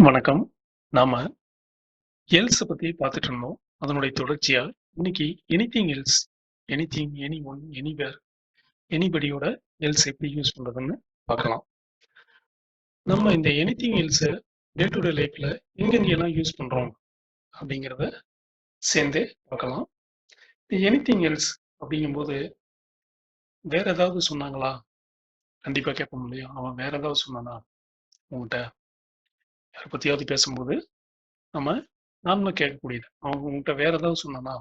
வணக்கம். நாம எல்ஸ பத்தி பார்த்துட்டு இருந்தோம். அதனுடைய தொடர்ச்சியா இன்னைக்கு anything else, anything, anyone, anywhere, எனிபடியோட எல்ஸ் எப்படி யூஸ் பண்றதுன்னு பார்க்கலாம். நம்ம இந்த எனிதிங் எல்ஸ டே டு டே லைஃப்ல எங்கெங்கெல்லாம் யூஸ் பண்றோம் அப்படிங்கிறத சேர்ந்தே பார்க்கலாம். இந்த எனிதிங் எல்ஸ் அப்படிங்கும்போது வேற ஏதாவது சொன்னாங்களா? கண்டிப்பா கேட்போம் இல்லையா? அவன் வேற ஏதாவது சொன்னானா உன்கிட்ட? யார பத்தியாவது பேசும்போது நம்ம நார்மலா கேட்கக்கூடியது. அவன் உன்கிட்ட வேற ஏதாவது சொன்னானா?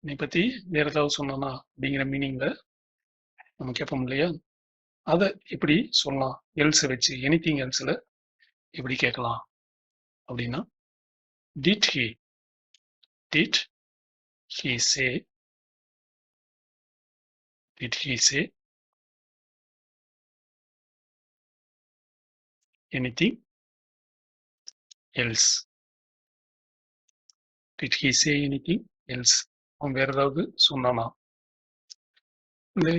நீ பத்தி வேற ஏதாவது சொன்னானா? அப்படிங்கிற மீனிங்ல நம்ம கேட்போம் இல்லையா? அத எப்படி சொல்லலாம்? எல்ஸ வச்சு எனிதிங் எல்ஸ்ல எப்படி கேட்கலாம்? அப்படின்னா, did he did he say did he say anything else? Did he say anything else? அவன் வேற ஏதாவது சொன்னானா? இந்த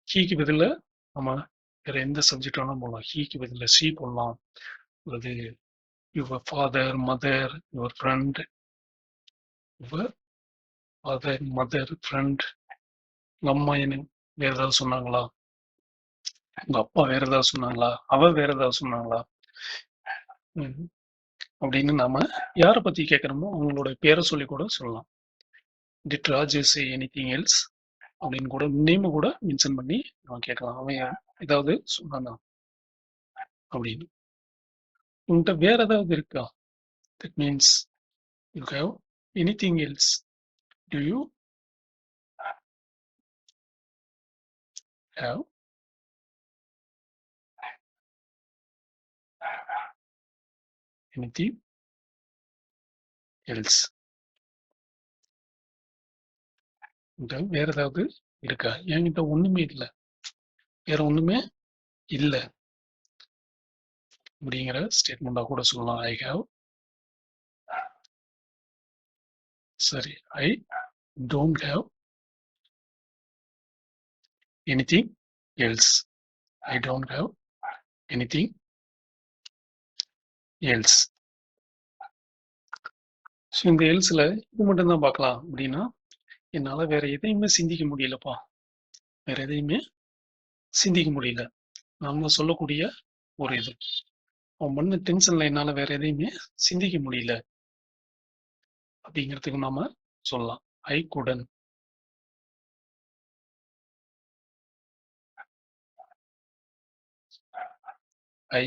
ஹீக்கு பதிலா நம்ம வேற எந்த சப்ஜெக்ட் வேணாலும் போடலாம். ஹீக்கு பதிலா ஷீ போடலாம். அல்லது your father, mother, your friend, your father, mother, friend. உங்க அம்மா என்ன வேற ஏதாவது சொன்னாங்களா? உங்க அப்பா வேற ஏதாவது சொன்னாங்களா? அவ வேற ஏதாவது சொன்னாங்களா? ம். அப்படின்னு நாம யார பத்தி கேட்கிறோமோ அவங்களோட பேரை சொல்லி கூட சொல்லலாம். Did Raju say anything else அப்படின்னு கூட நேம கூட மென்ஷன் பண்ணி நம்ம கேட்கலாம். அவன் ஏதாவது சொன்னானா அப்படின்னு. உன்கிட்ட வேற ஏதாவது இருக்கா? That means you have anything else. Do you have anything else? உன்கிட்ட வேற ஏதாவது இருக்கா? என்கிட்ட ஒண்ணுமே இல்லை, வேற ஒண்ணுமே இல்லை அப்படிங்கிற ஸ்டேட்மெண்டா கூட சொல்லலாம். ஐ ஹேவ், சரி, I don't have anything else. I don't have anything else. So இந்த எல்ஸ்ல இது மட்டும் தான் பார்க்கலாம் அப்படின்னா, என்னால வேற எதையுமே சிந்திக்க முடியலப்பா. வேற எதையுமே சிந்திக்க முடியல. நம்ம சொல்லக்கூடிய ஒரு இது. அவன் பண்ண டென்ஷன்ல என்னால வேற எதையுமே சிந்திக்க முடியல அப்படிங்கிறதுக்கு நாம சொல்லலாம். I couldn't. I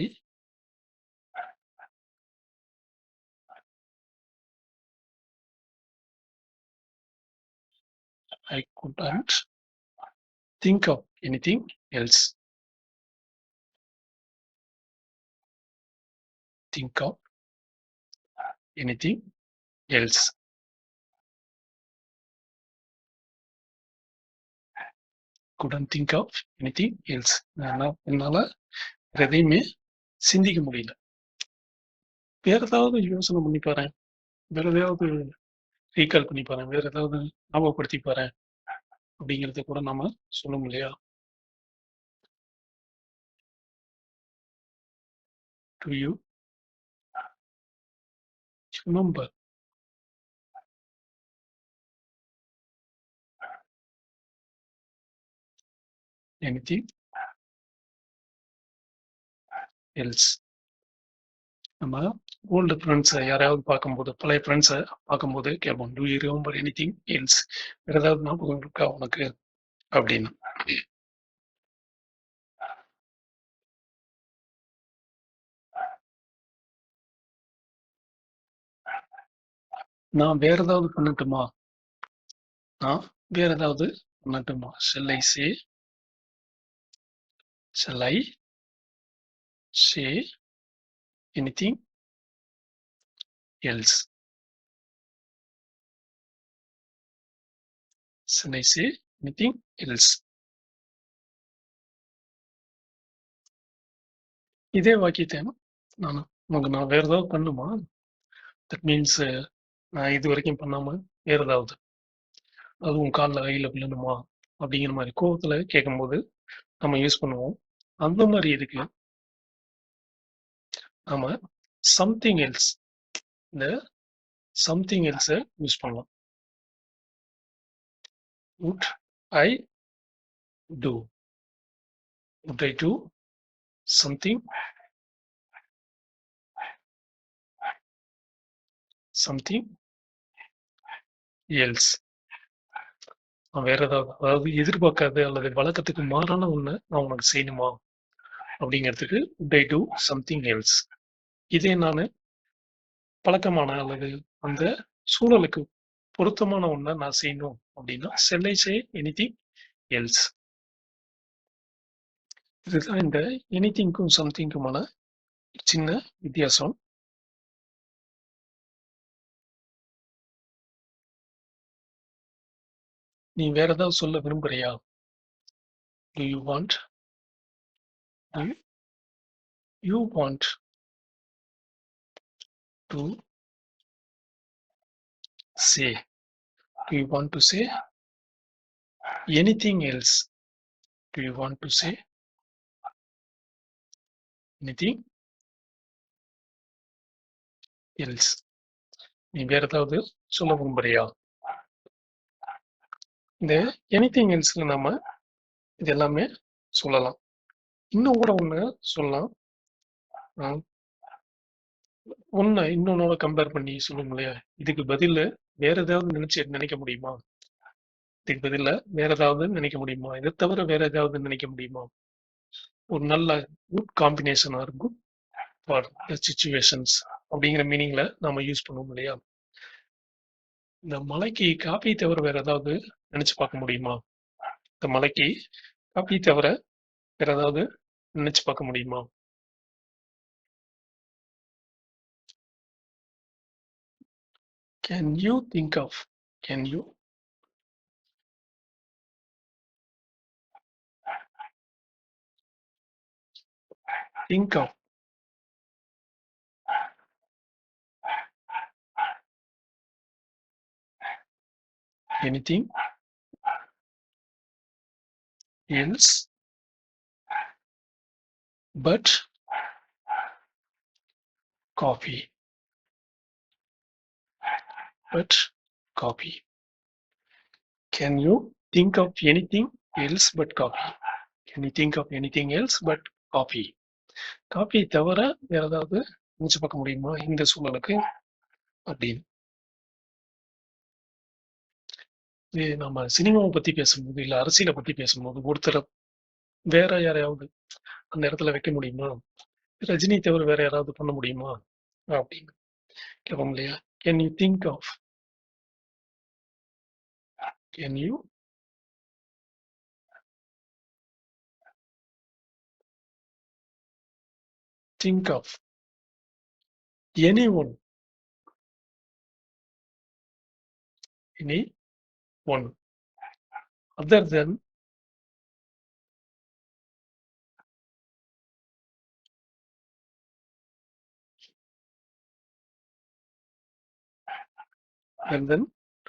I couldn't think of anything else. Think of anything else. Couldn't think of anything else. என்னால வேற எதையுமே சிந்திக்க முடியல. வேற ஏதாவது யோசனை பண்ணி பாரேன். வேற எதையாவது ரீகால் பண்ணி பாரேன். வேற ஏதாவது ஞாபகப்படுத்தி பாரேன் அப்படிங்கிறத கூட நாம சொல்ல இல்லையா? To you remember anything else? நம்ம ஓல்டு ஃப்ரெண்ட்ஸை யாரையாவது பார்க்கும்போது, பழைய ஃப்ரெண்ட்ஸை பார்க்கும்போது கேட்போம். To you remember anything else? வேற ஏதாவது ஞாபகம் இருக்கா உனக்கு அப்படின்னு. நான் வேற ஏதாவது பண்ணட்டுமா? நான் வேற ஏதாவது பண்ணட்டுமா? Shall I say, shall I say anything else? Shall I say anything else? இதே வாக்கியத்தை நான் வேற ஏதாவது பண்ணுமா? தட் மீன்ஸ் நான் இது வரைக்கும் பண்ணாம வேற ஏதாவது, அதுவும் காலில் கையில் விழணுமா அப்படிங்கிற மாதிரி கோவத்துல கேட்கும்போது நம்ம யூஸ் பண்ணுவோம். அந்த மாதிரி இதுக்கு நாம சம்திங் எல்ஸ். இந்த சம்திங் எல்ஸ யூஸ் பண்ணலாம். Would I do? Would I do something something else? வேற ஏதாவது, அதாவது எதிர்பார்க்காத அல்லது வழக்கத்துக்கு மாறான ஒண்ணு நான் உனக்கு செய்யணுமா அப்படிங்கிறதுக்கு would I do something else. இதே நான் பழக்கமான அல்லது அந்த சூழலுக்கு பொருத்தமான ஒண்ண நான் செய்யணும் அப்படின்னா shall I say anything else? இதுதான் இந்த எனிதிங்க்கும் சம்திங்குமான சின்ன வித்தியாசம். நீ வேற ஏதாவது சொல்ல விரும்புறியா? Do you want? Do you want to say? Do you want to say anything else? Do you want to say anything else? நீ வேற ஏதாவது சொல்ல விரும்புறியா? இந்த எனிதிங் எல்ஸ்ல நாம இது எல்லாமே சொல்லலாம். இன்னும் கூட ஒண்ணு சொல்லலாம். ஒண்ணு இன்னொன்னோட கம்பேர் பண்ணி சொல்லுவோம் இல்லையா? இதுக்கு பதிலு வேற ஏதாவது நினைக்க முடியுமா? இதுக்கு பதிலா வேற ஏதாவது நினைக்க முடியுமா? இதை தவிர வேற ஏதாவது நினைக்க முடியுமா? ஒரு நல்ல குட் காம்பினேஷனா இருக்கும் ஃபார் த சிச்சுவேஷன்ஸ் அப்படிங்கிற மீனிங்ல நாம யூஸ் பண்ணுவோம் இல்லையா? இந்த மலைக்கு காப்பி தவிர வேற ஏதாவது நினைச்சு பார்க்க முடியுமா? இந்த மலைக்கு காப்பி தவிர வேற ஏதாவது நினைச்சு பார்க்க முடியுமா? Can you think of? Can you think of anything else but coffee? But coffee. Can you think of anything else but coffee? Can you think of anything else but coffee? Coffee தவிர வேற ஏதாவது நினைச்சு பார்க்க முடியுமா இந்த சூழலுக்கு அப்படின்னு? இது நம்ம சினிமாவை பத்தி பேசும்போது இல்ல அரசியலை பத்தி பேசும்போது ஒருத்தரை வேற யாரையாவது அந்த இடத்துல வைக்க முடியுமா? ரஜினி தவிர வேற யாராவது பண்ண முடியுமா அப்படின்னு கேட்போம் இல்லையா? Can you think of? Can you think of any one? Any one other than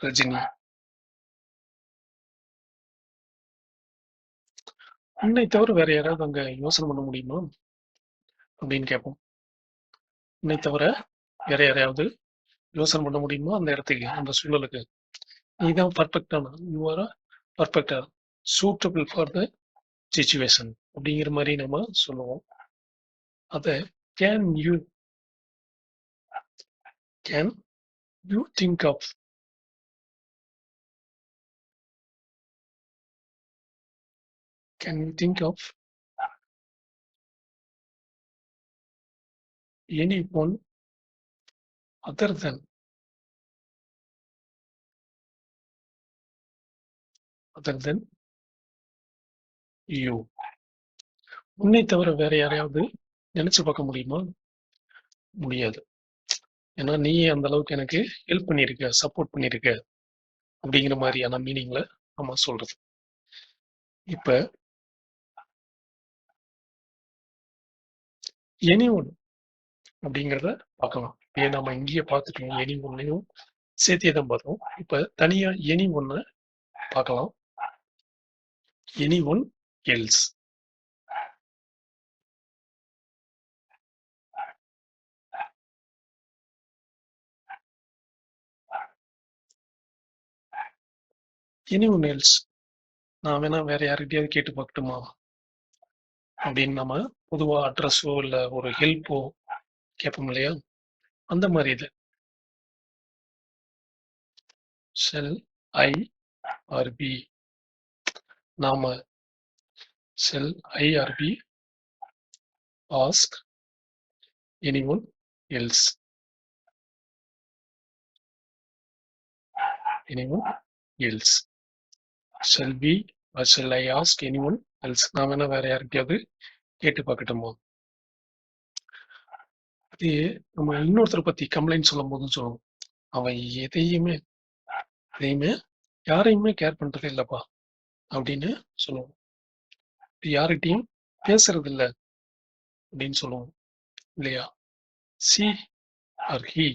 Rajini? உன்னை தவிர வேற யாராவது அங்க யோசனை பண்ண முடியுமா அப்படின்னு கேட்போம். உன்னை தவிர வேற யாரையாவது யோசனை பண்ண முடியுமா அந்த இடத்துக்கு, அந்த சூழலுக்கு? நீதான் பர்ஃபெக்டான, யூ ஆர் பர்ஃபெக்டா சூட்டபிள் ஃபார் த சிச்சுவேஷன் அப்படிங்கிற மாதிரி நம்ம சொல்லுவோம். அதை can you can you think of? Can you think of any one other than you? உன்னை தவிர வேற யாரையாவது நினைச்சு பார்க்க முடியுமா? முடியாது. ஏன்னா நீ அந்த அளவுக்கு எனக்கு ஹெல்ப் பண்ணியிருக்க, சப்போர்ட் பண்ணியிருக்க அப்படிங்கிற மாதிரியான மீனிங்ல நம்ம சொல்றது. இப்ப எனி ஒன் அப்படிங்கிறத பார்க்கலாம். ஏன் நம்ம இங்கேயே பார்த்துட்டோம், எனி ஒன்னையும் சேர்த்தே தான் பார்த்தோம். இப்ப தனியா எனி ஒன்ன பார்க்கலாம். Any one else? Anyone else நான் வேணா வேற யார்கிட்டயாவது கேட்டு பார்க்கட்டுமா அப்படின்னு நம்ம பொதுவா அட்ரஸோ இல்ல ஒரு ஹெல்ப்போ கேட்போம் இல்லையா? அந்த மாதிரி இது. ஷெல் ஐ ஆர் பி நாம shall I or be ask anyone else anyone else shall we shall I ask anyone else நான் வேணா வேற யார்கிட்டயாவது கேட்டு பார்க்கட்டுமா? அது நம்ம இன்னொருத்தரை பத்தி கம்ப்ளைண்ட் சொல்லும் போதும் சொல்லுவோம், அவன் எதையுமே எதையுமே யாரையுமே கேர் பண்றது இல்லப்பா அப்படின்னு சொல்லுவோம். யார்கிட்டயும் பேசுறது இல்ல அப்படின்னு சொல்லுவோம் இல்லையா? She or he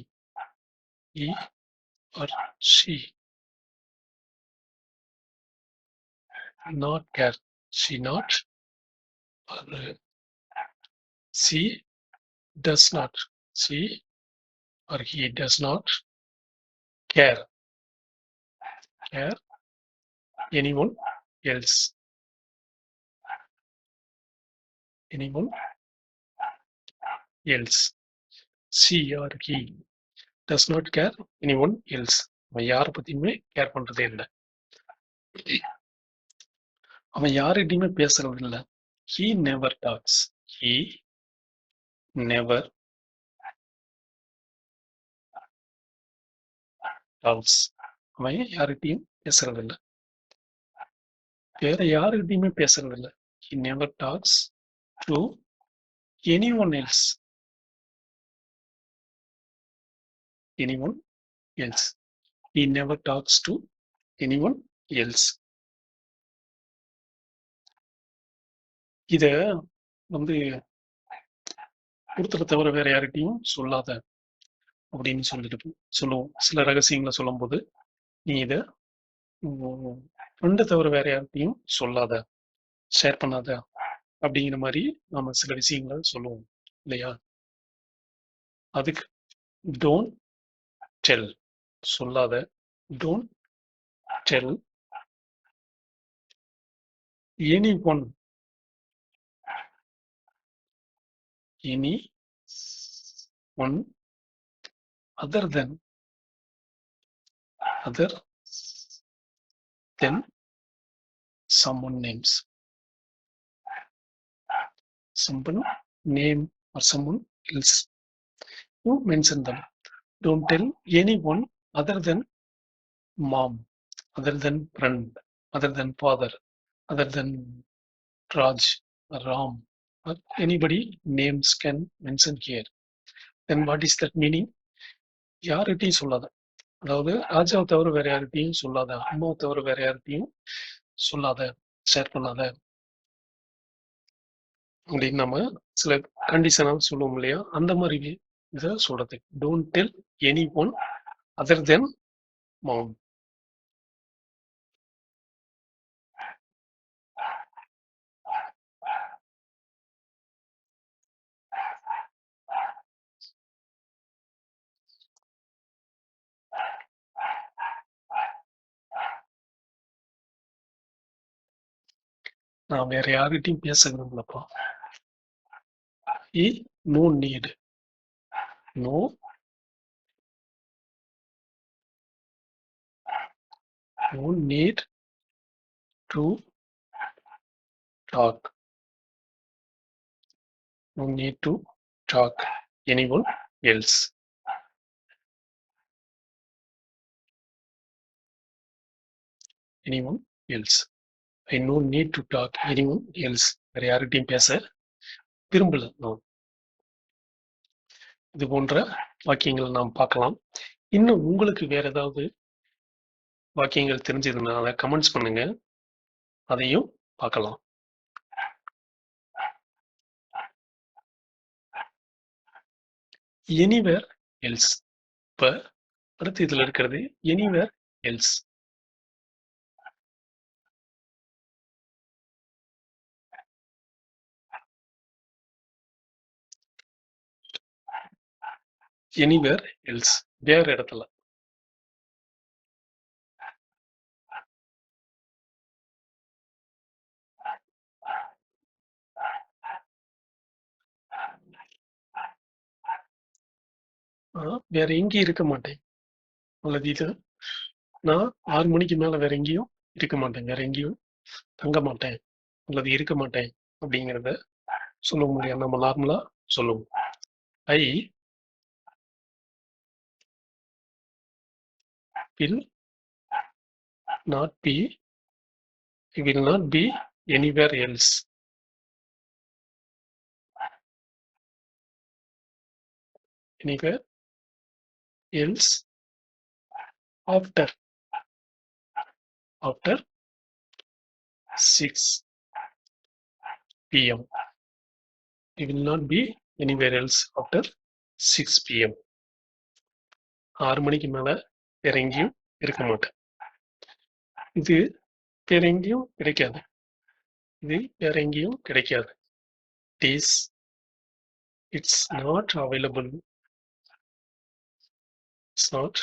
or she not care, she not or she does not, she or he does not care care anyone else, anyone else, she or he does not care anyone else. அவன் யாரை பத்தியுமே care பண்றதே இல்லை, அவன் யார்கிட்டயுமே பேசுறது இல்லை. he never talks, he never talks, அவன் யார்கிட்டயும் பேசுறது இல்லை, வேற யாருகிட்டயுமே பேசுறது இல்லை. he never talks to anyone else, anyone else, he never talks to anyone else. இத வந்து ஒருத்தரை தவிர வேற யார்கிட்டயும் சொல்லாத அப்படின்னு சொல்லிட்டு சொல்லுவோம். சில ரகசியங்களை சொல்லும் போது நீ இத ஃப்ரெண்டை தவிர வேற யார்கிட்டயும் சொல்லாத, ஷேர் பண்ணாத அப்படிங்கிற மாதிரி நாம சில விஷயங்களை சொல்லுவோம் இல்லையா? அதுக்கு டோன்ட் டெல், சொல்லாத, don't tell anyone, any one other then, other then someone names, someone name or someone else, you mention them. Don't tell anyone other than mom, other than friend, other than father, other than Raj, Ram, or anybody names can mention here. Then what is that meaning? யார்கிட்டயும் சொல்லாத, அதாவது ராஜாவை தவிர வேற யார்கிட்டயும் சொல்லாத, அம்மாவை தவிர வேற யார்கிட்டயும் சொல்லாத, ஷேர் பண்ணாத அப்படின்னு நம்ம சில கண்டிஷனாக சொல்லுவோம் இல்லையா? அந்த மாதிரி இதை சொல்றது. Don't tell any one other than mom. நான் வேற யார்கிட்டயும் பேச விரும்பலப்பா. No need, no no need to talk, no need to talk anyone else, anyone else, I no need to talk anyone else, வேற யார்கிட்டயும் பேச விரும்பல நான். இது போன்ற வாக்கியங்களை நாம் பார்க்கலாம். இன்னும் உங்களுக்கு வேற ஏதாவது வாக்கியங்கள் தெரிஞ்சதுன்னா அதை கமெண்ட்ஸ் பண்ணுங்க, அதையும் பார்க்கலாம். எனிவேர் எல்ஸ், இப்ப அடுத்து இதுல இருக்கிறது எனிவேர் எல்ஸ். எனிவேர் எல்ஸ் வேற இடத்துல, நான் வேற எங்கேயும் இருக்க மாட்டேன். அல்லது இது நான் 6 மணிக்கு மேல வேற எங்கேயும் இருக்க மாட்டேன். வேற எங்கேயும் தங்க மாட்டேன். அல்லது இருக்க மாட்டேன் அப்படிங்கிறத சொல்ல முடியாது. நம்ம நார்மலா சொல்லுவோம். I will not be I will not be anywhere else. Anywhere else after 6 p.m. I will not be anywhere else after 6 p.m. 6 மணிக்கு மேல வேற எங்கேயும் இருக்க மாட்டேன். இது வேற எங்கேயும் கிடைக்காது. இது வேற எங்கேயும் கிடைக்காது. It's not available. It's not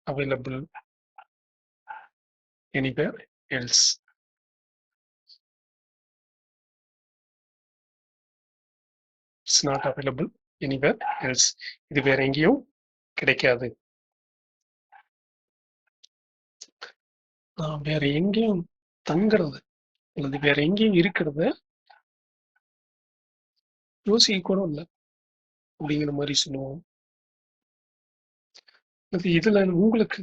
available anywhere else. It's not available anywhere else. இது வேற எங்கேயும் கிடைக்காது. நான் வேற எங்கேயும் தங்குறது அல்லது வேற எங்கேயும் இருக்கிறத யோசிக்க கூட இல்லை அப்படிங்கிற மாதிரி சொல்லுவோம். அது இதுல உங்களுக்கு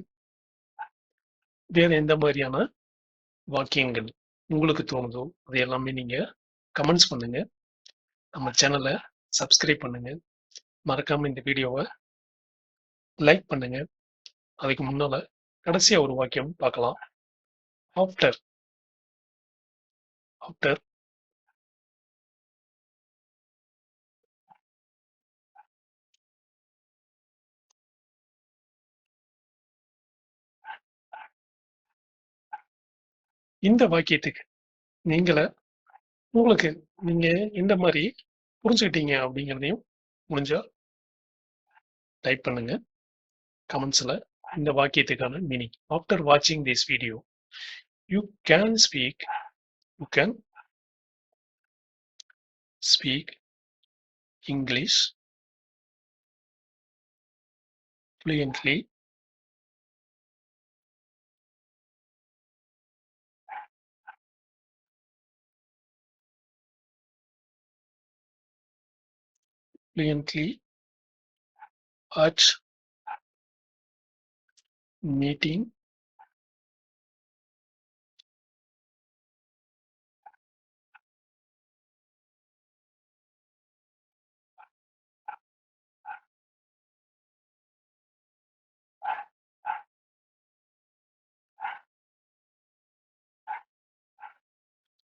வேற எந்த மாதிரியான வாக்கியங்கள் உங்களுக்கு தோணுதோ அது எல்லாமே நீங்க கமெண்ட்ஸ் பண்ணுங்க. நம்ம சேனலை சப்ஸ்கிரைப் பண்ணுங்க. மறக்காம இந்த வீடியோவை லைக் பண்ணுங்க. அதுக்கு முன்னால கடைசியா ஒரு வாக்கியம் பார்க்கலாம். ஆஃப்டர் ஆஃப்டர் இந்த வாக்கியத்துக்கு உங்களுக்கு நீங்க இந்த மாதிரி புரிஞ்சுக்கிட்டீங்க அப்படிங்கிறதையும் முடிஞ்சா டைப் பண்ணுங்க கமெண்ட்ஸ்ல. இந்த வாக்கியத்துக்கான மீனிங் ஆஃப்டர் வாட்சிங் this video you can speak English fluently at meeting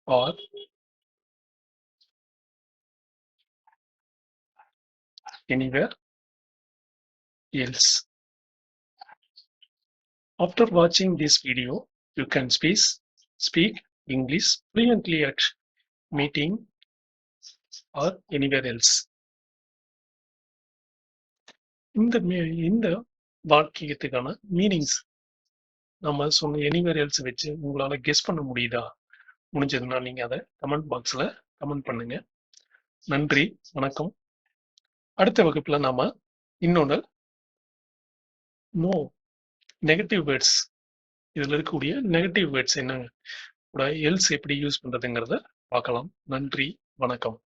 or anywhere else. After watching this video, you can speak English fluently at meeting or anywhere else. இந்த வாக்கியத்துக்கான மீனிங்ஸ் நம்ம சொன்ன எனிவேர் எல்ஸ் வச்சு உங்களால guess பண்ண முடியுதா? முடிஞ்சதுன்னா நீங்க அதை கமெண்ட் பாக்ஸ்ல கமெண்ட் பண்ணுங்க. நன்றி, வணக்கம். அடுத்த வகுப்புல நாம இன்னொன்று நோ நெகட்டிவ் வேர்ட்ஸ், இதுல இருக்கக்கூடிய நெகட்டிவ் வேர்ட்ஸ் என்ன கூட எல்ஸ் எப்படி யூஸ் பண்றதுங்கிறத பார்க்கலாம். நன்றி, வணக்கம்.